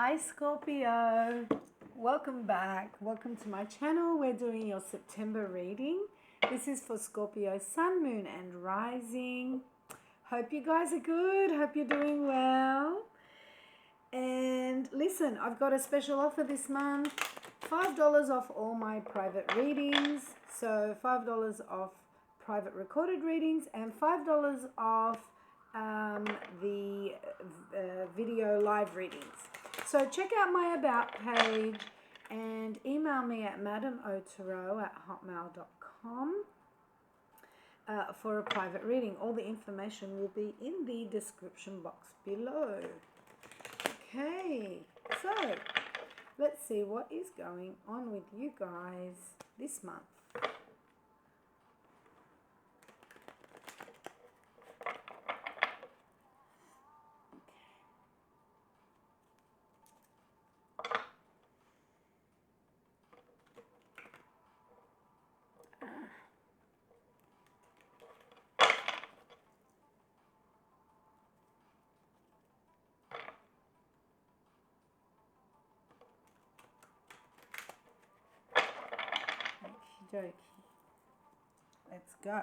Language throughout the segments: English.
Hi Scorpio, welcome back. Welcome to my channel. We're doing your September reading. This is for Scorpio Sun, Moon and Rising. Hope you guys are good. Hope you're doing well. And listen, I've got a special offer this month. $5 off all my private readings. So $5 off private recorded readings and $5 off the video live readings. So check out my about page and email me at madamotero@hotmail.com for a private reading. All the information will be in the description box below. Okay, so let's see what is going on with you guys this month. Okie dokie. Let's go.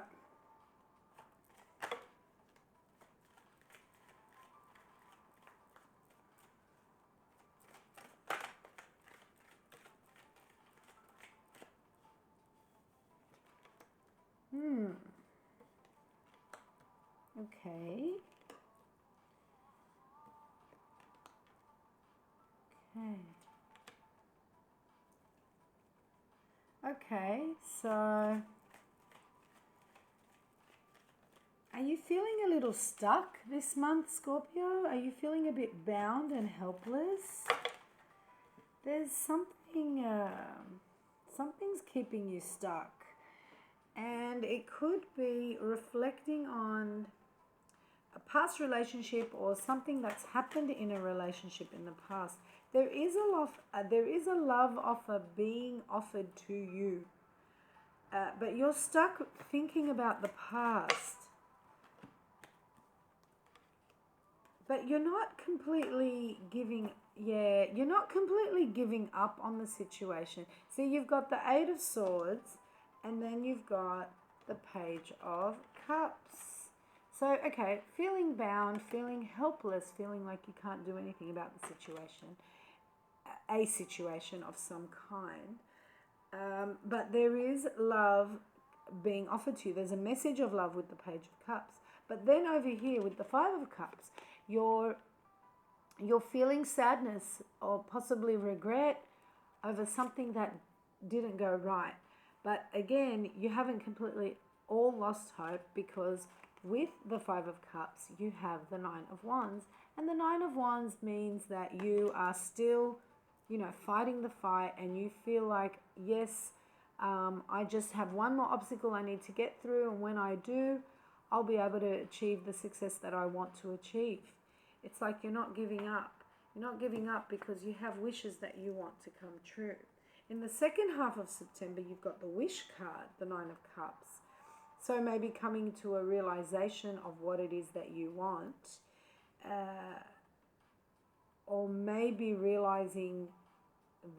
Okay. Okay, so are you feeling a little stuck this month, Scorpio? Are you feeling a bit bound and helpless? There's something, something's keeping you stuck. And it could be reflecting on a past relationship or something that's happened in a relationship in the past. There is a love offer being offered to you, but you're stuck thinking about the past. But you're not completely giving up on the situation. See, you've got the Eight of Swords, and then you've got the Page of Cups. So, okay, feeling bound, feeling helpless, feeling like you can't do anything about the situation, a situation of some kind. But there is love being offered to you. There's a message of love with the Page of Cups. But then over here with the Five of Cups, you're feeling sadness or possibly regret over something that didn't go right. But again, you haven't completely all lost hope, because with the Five of Cups, you have the Nine of Wands. And the Nine of Wands means that you are still, fighting the fight, and you feel like, yes, I just have one more obstacle I need to get through, and when I do, I'll be able to achieve the success that I want to achieve. It's like you're not giving up. You're not giving up because you have wishes that you want to come true. In the second half of September, you've got the Wish card, the Nine of Cups. So maybe coming to a realization of what it is that you want, or maybe realizing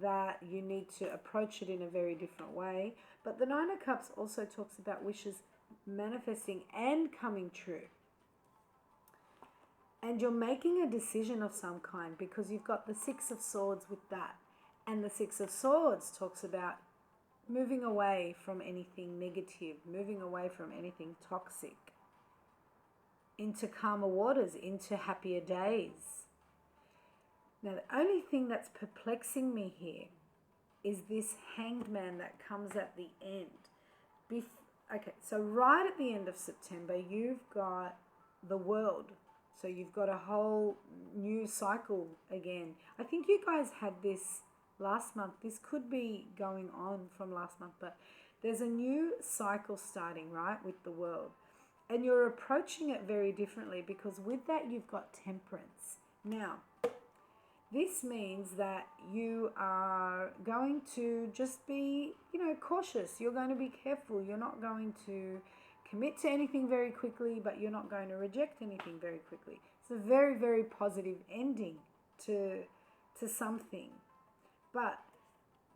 that you need to approach it in a very different way. But the Nine of Cups also talks about wishes manifesting and coming true. And you're making a decision of some kind, because you've got the Six of Swords with that. And the Six of Swords talks about moving away from anything negative, moving away from anything toxic, into calmer waters, into happier days. Now, the only thing that's perplexing me here is this Hanged Man that comes at the end. Okay, so right at the end of September, you've got the World. So you've got a whole new cycle again. I think you guys had this last month. This could be going on from last month, but there's a new cycle starting, right, with the World. And you're approaching it very differently, because with that you've got Temperance. Now, this means that you are going to just be, cautious. You're going to be careful. You're not going to commit to anything very quickly, but you're not going to reject anything very quickly. It's a very, very positive ending to to something. But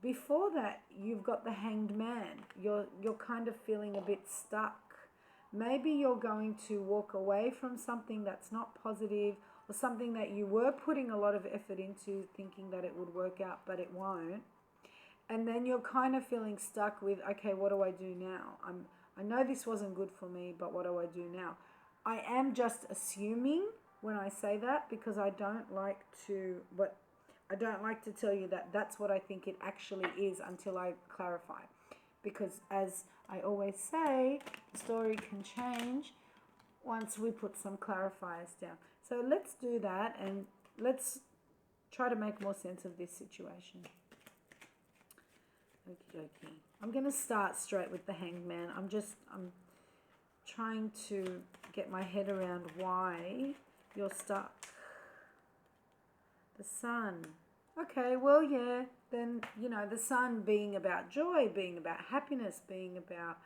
before that, you've got the Hanged Man. You're kind of feeling a bit stuck. Maybe you're going to walk away from something that's not positive, or something that you were putting a lot of effort into, thinking that it would work out, but it won't. And then you're kind of feeling stuck with, okay, what do I do now? I know this wasn't good for me, but what do I do now? I am just assuming when I say that, because I don't like to tell you that that's what I think it actually is until I clarify. Because as I always say, the story can change once we put some clarifiers down. So let's do that, and let's try to make more sense of this situation. Okie dokie. I'm going to start straight with the Hanged Man. I'm trying to get my head around why you're stuck. The Sun. Okay, well, yeah, then, the Sun being about joy, being about happiness, being about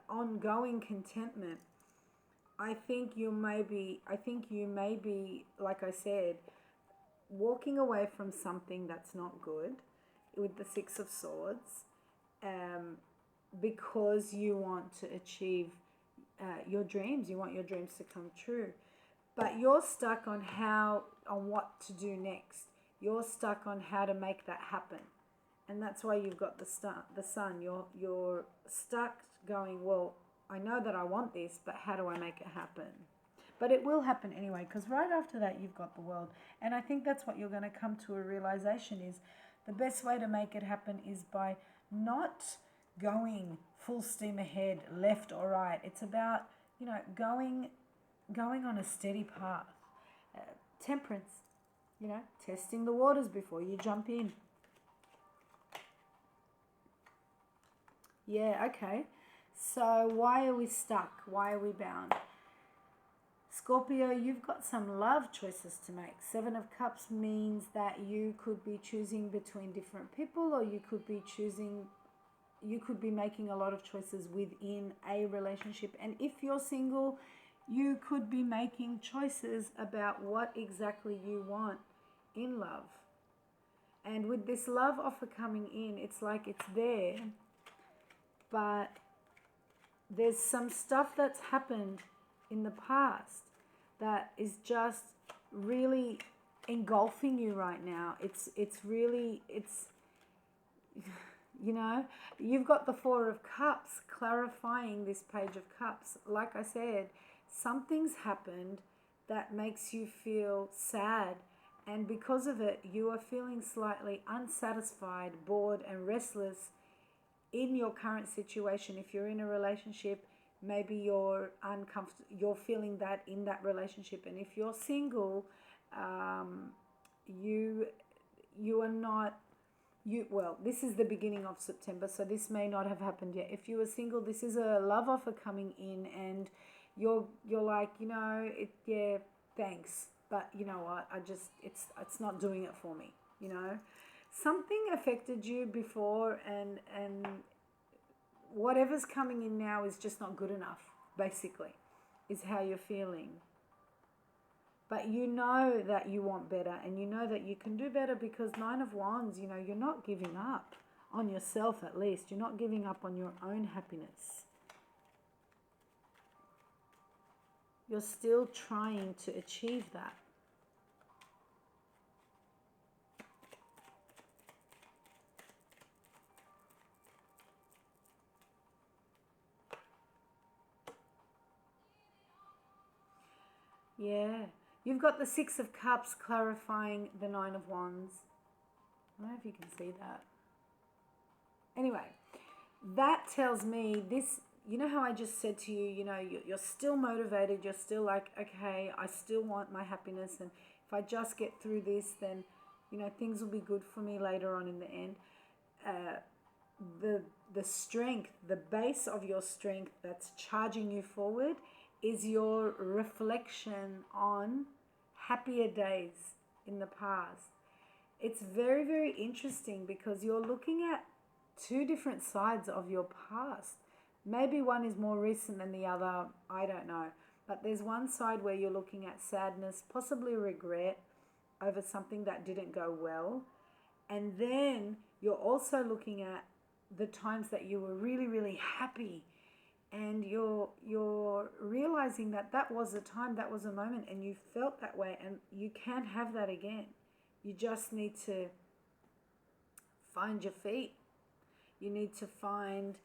ongoing contentment. I think you may be, like I said, walking away from something that's not good with the Six of Swords, because you want to achieve your dreams. You want your dreams to come true. But you're stuck on what to do next. You're stuck on how to make that happen. And that's why you've got the Sun. You're stuck going, well, I know that I want this, but how do I make it happen? But it will happen anyway, because right after that you've got the World. And I think that's what you're going to come to a realization is the best way to make it happen is by not going full steam ahead, left or right. It's about, going on a steady path. Temperance, testing the waters before you jump in. Yeah, okay. So why are we stuck? Why are we bound? Scorpio, you've got some love choices to make. Seven of Cups means that you could be choosing between different people, or you could be making a lot of choices within a relationship. And if you're single, you could be making choices about what exactly you want in love. And with this love offer coming in, it's like it's there, but there's some stuff that's happened in the past that is just really engulfing you right now. It's you've got the Four of Cups clarifying this Page of Cups. Like I said, something's happened that makes you feel sad, and because of it, you are feeling slightly unsatisfied, bored, and restless in your current situation. If you're in a relationship, maybe you're uncomfortable, you're feeling that in that relationship. And if you're single, you are not, this is the beginning of September, so this may not have happened yet. If you are single, this is a love offer coming in, and you're like, yeah, thanks, but you know what, it's not doing it for me. Something affected you before, and whatever's coming in now is just not good enough, basically, is how you're feeling. But you know that you want better, and you know that you can do better, because Nine of Wands, you're not giving up on yourself. At least you're not giving up on your own happiness. You're still trying to achieve that. Yeah. You've got the Six of Cups clarifying the Nine of Wands. I don't know if you can see that. Anyway, that tells me this, how I just said to you, you're still motivated. You're still like, okay, I still want my happiness. And if I just get through this, then, things will be good for me later on in the end. The strength, the base of your strength that's charging you forward is your reflection on happier days in the past. It's very, very interesting, because you're looking at two different sides of your past. Maybe one is more recent than the other, I don't know. But there's one side where you're looking at sadness, possibly regret, over something that didn't go well. And then you're also looking at the times that you were really, really happy, and you're realizing that that was a time, that was a moment, and you felt that way, and you can't have that again. You just need to find your feet. You need to find,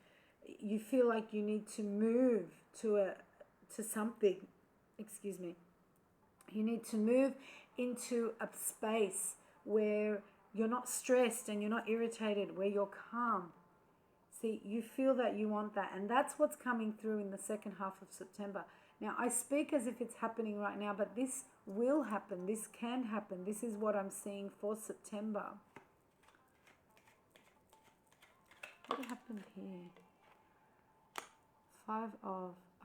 you feel like you need to move to something, excuse me. You need to move into a space where you're not stressed and you're not irritated, where you're calm. See, you feel that you want that, and that's what's coming through in the second half of September. Now, I speak as if it's happening right now, but this will happen. This can happen. This is what I'm seeing for September. What happened here?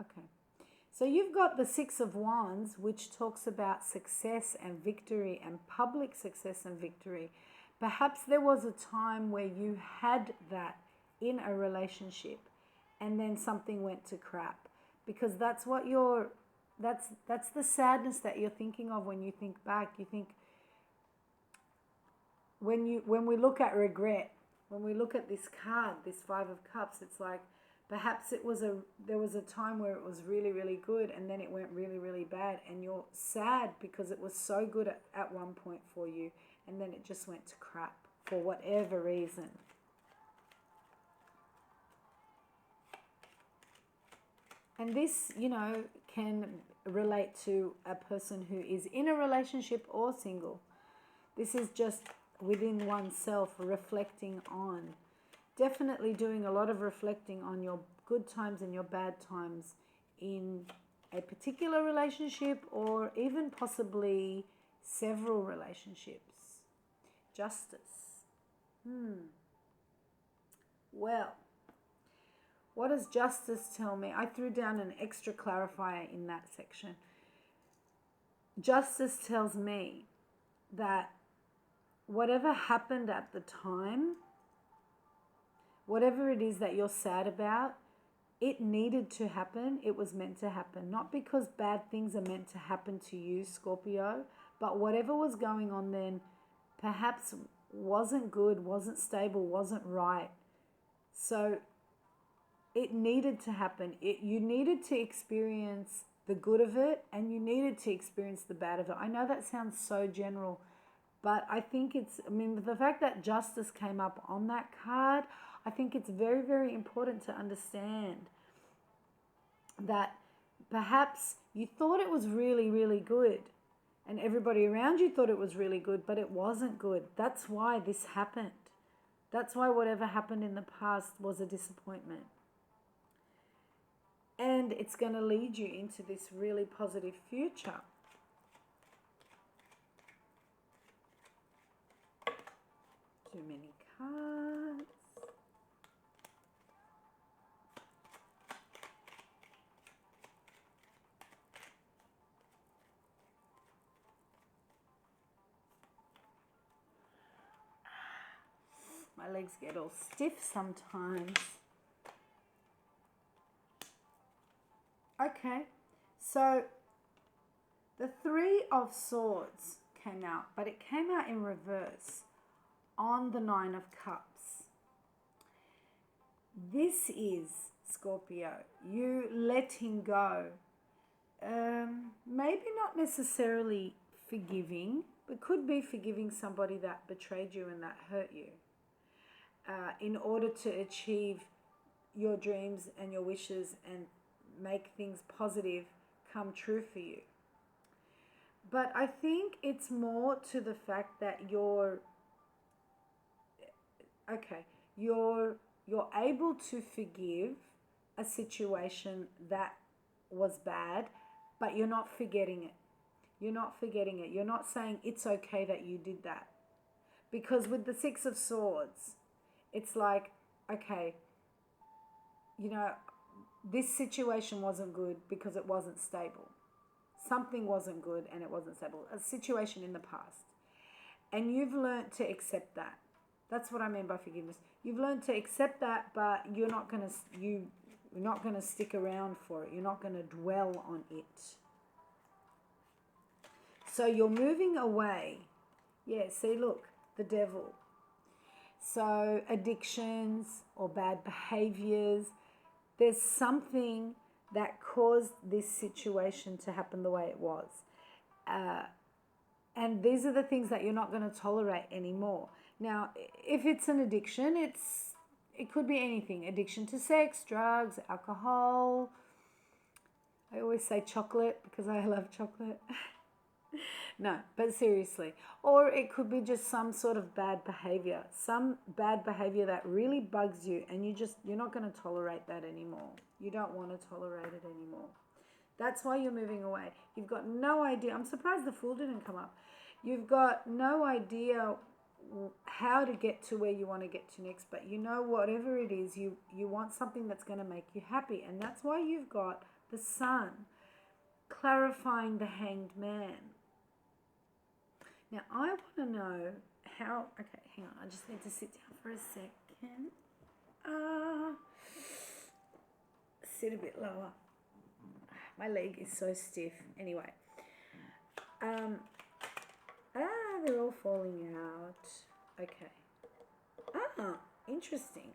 Okay. So you've got the Six of Wands, which talks about success and victory and public success and victory. Perhaps there was a time where you had that in a relationship and then something went to crap, because that's what that's the sadness that you're thinking of when you think back. You think, when we look at regret, when we look at this card, this Five of Cups, it's like perhaps there was a time where it was really, really good, and then it went really, really bad, and you're sad because it was so good at one point for you, and then it just went to crap for whatever reason. And this, can relate to a person who is in a relationship or single. This is just within oneself, reflecting on. Definitely doing a lot of reflecting on your good times and your bad times in a particular relationship, or even possibly several relationships. Justice. Well, what does justice tell me? I threw down an extra clarifier in that section. Justice tells me that whatever happened at the time, whatever it is that you're sad about, it needed to happen. It was meant to happen. Not because bad things are meant to happen to you, Scorpio, but whatever was going on then perhaps wasn't good, wasn't stable, wasn't right. So it needed to happen. You needed to experience the good of it, and you needed to experience the bad of it. I know that sounds so general, but I think the fact that justice came up on that card, I think it's very, very important to understand that perhaps you thought it was really, really good, and everybody around you thought it was really good, but it wasn't good. That's why this happened. That's why whatever happened in the past was a disappointment. And it's going to lead you into this really positive future. Too many cards. My legs get all stiff sometimes. Okay, so the Three of Swords came out, but it came out in reverse on the Nine of Cups. This is, Scorpio, you letting go. Maybe not necessarily forgiving, but could be forgiving somebody that betrayed you and that hurt you, in order to achieve your dreams and your wishes and make things positive come true for you. But I think it's more to the fact that you're able to forgive a situation that was bad, but you're not forgetting it. You're not forgetting it. You're not saying it's okay that you did that. Because with the Six of Swords, it's like, okay, this situation wasn't good because it wasn't stable. Something wasn't good and it wasn't stable. A situation in the past. And you've learned to accept that. That's what I mean by forgiveness. You've learned to accept that, but you're not going to stick around for it. You're not going to dwell on it. So you're moving away Yeah, see, look, the devil. So, addictions or bad behaviors, there's something that caused this situation to happen the way it was. Uh, and these are the things that you're not going to tolerate anymore. Now, if it's an addiction, it could be anything. Addiction to sex, drugs, alcohol. I always say chocolate because I love chocolate. No, but seriously. Or it could be just some sort of bad behavior. Some bad behavior that really bugs you and you're not going to tolerate that anymore. You don't want to tolerate it anymore. That's why you're moving away. You've got no idea. I'm surprised the Fool didn't come up. You've got no idea how to get to where you want to get to next, but you know whatever it is, you want something that's going to make you happy, and that's why you've got the Sun clarifying the Hanged Man. Now I want to know how. Okay, hang on. I just need to sit down for a second. Sit a bit lower. My leg is so stiff. Anyway. They're all falling out. Okay. Interesting.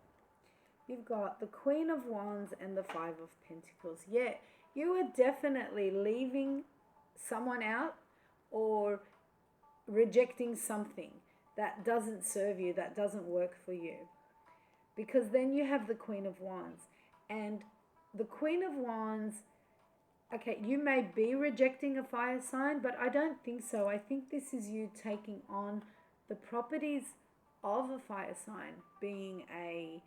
You've got the Queen of Wands and the Five of Pentacles. Yeah, you are definitely leaving someone out or rejecting something that doesn't serve you, that doesn't work for you. Because then you have the Queen of Wands. And the Queen of Wands, okay, you may be rejecting a fire sign, but I don't think so. I think this is you taking on the properties of a fire sign, being a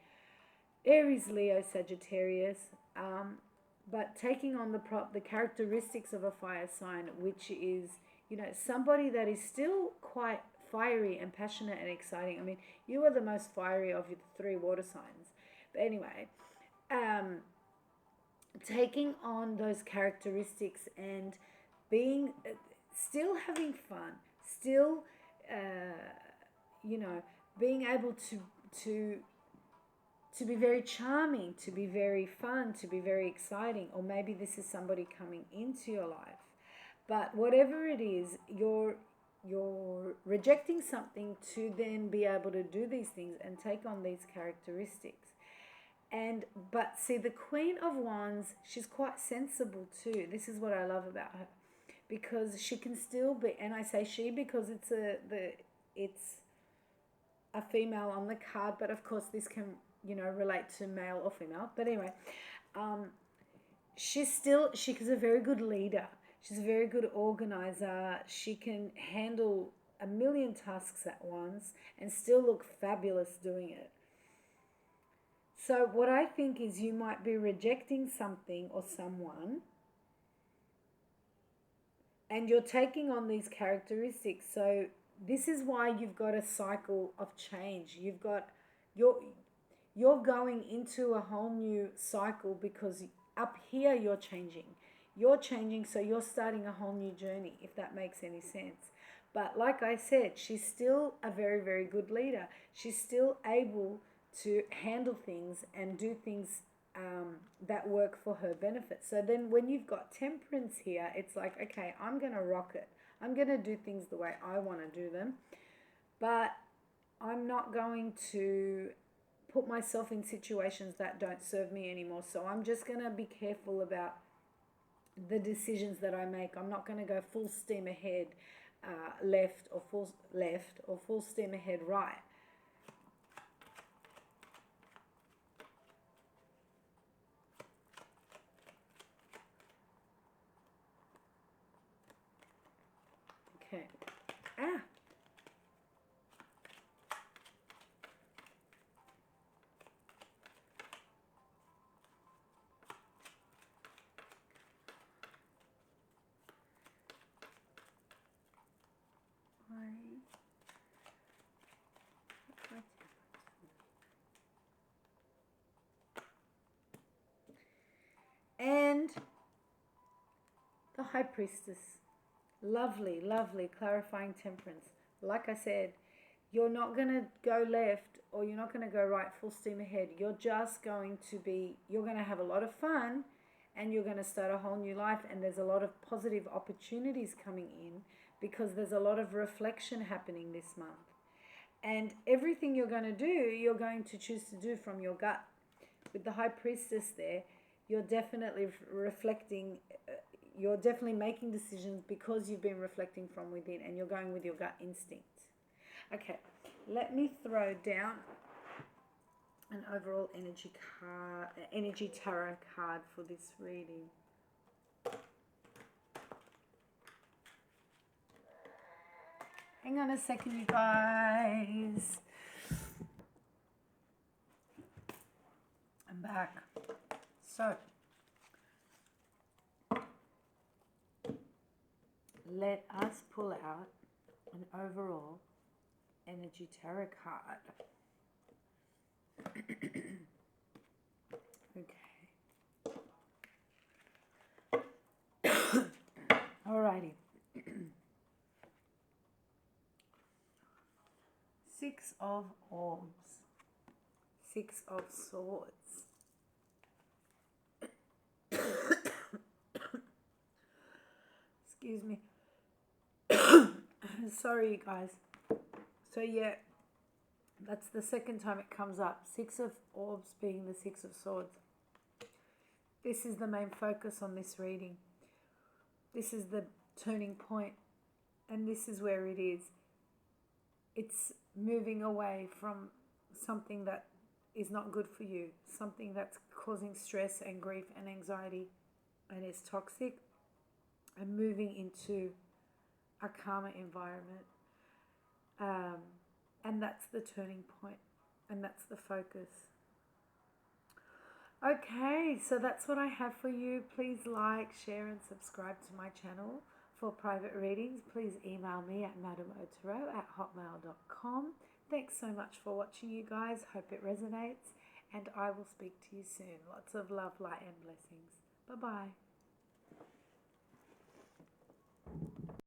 Aries, Leo, Sagittarius, but taking on the characteristics of a fire sign, which is, somebody that is still quite fiery and passionate and exciting. I mean, you are the most fiery of the three water signs. But anyway, taking on those characteristics and being still having fun, still being able to be very charming, to be very fun, to be very exciting. Or maybe this is somebody coming into your life. But whatever it is, you're rejecting something to then be able to do these things and take on these characteristics. But see, the Queen of Wands, she's quite sensible too. This is what I love about her, because she can still be, and I say she because it's a female on the card, but of course this can relate to male or female. But anyway, she's a very good leader. She's a very good organizer. She can handle a million tasks at once and still look fabulous doing it. So what I think is you might be rejecting something or someone, and you're taking on these characteristics. So this is why you've got a cycle of change. You're going into a whole new cycle, because up here you're changing. You're changing, so you're starting a whole new journey, if that makes any sense. But like I said, she's still a very, very good leader. She's still able to handle things and do things that work for her benefit. So then when you've got Temperance here, it's like, okay, I'm going to rock it. I'm going to do things the way I want to do them. But I'm not going to put myself in situations that don't serve me anymore. So I'm just going to be careful about the decisions that I make. I'm not going to go full steam ahead left or full steam ahead right. Okay. And the High Priestess. Lovely, lovely, clarifying Temperance. Like I said, you're not going to go left or you're not going to go right full steam ahead. You're going to have a lot of fun, and you're going to start a whole new life, and there's a lot of positive opportunities coming in. because there's a lot of reflection happening this month. And everything you're going to do, you're going to choose to do from your gut. With the High Priestess there, you're definitely reflecting, you're definitely making decisions because you've been reflecting from within and you're going with your gut instinct. Okay, let me throw down an overall energy tarot card for this reading. Hang on a second, you guys. I'm back. So, let us pull out an overall energy tarot card. Okay. Alrighty. Six of Orbs. Six of Swords. Excuse me. Sorry, you guys. So yeah, that's the second time it comes up. Six of Orbs being the Six of Swords. This is the main focus on this reading. This is the turning point, and this is where it is. It's moving away from something that is not good for you, something that's causing stress and grief and anxiety and is toxic, and moving into a calmer environment. And that's the turning point, and that's the focus. Okay, so that's what I have for you. Please like, share and subscribe to my channel. For private readings, please email me at madameotarot@hotmail.com. Thanks so much for watching, you guys. Hope it resonates, and I will speak to you soon. Lots of love, light and blessings. Bye-bye.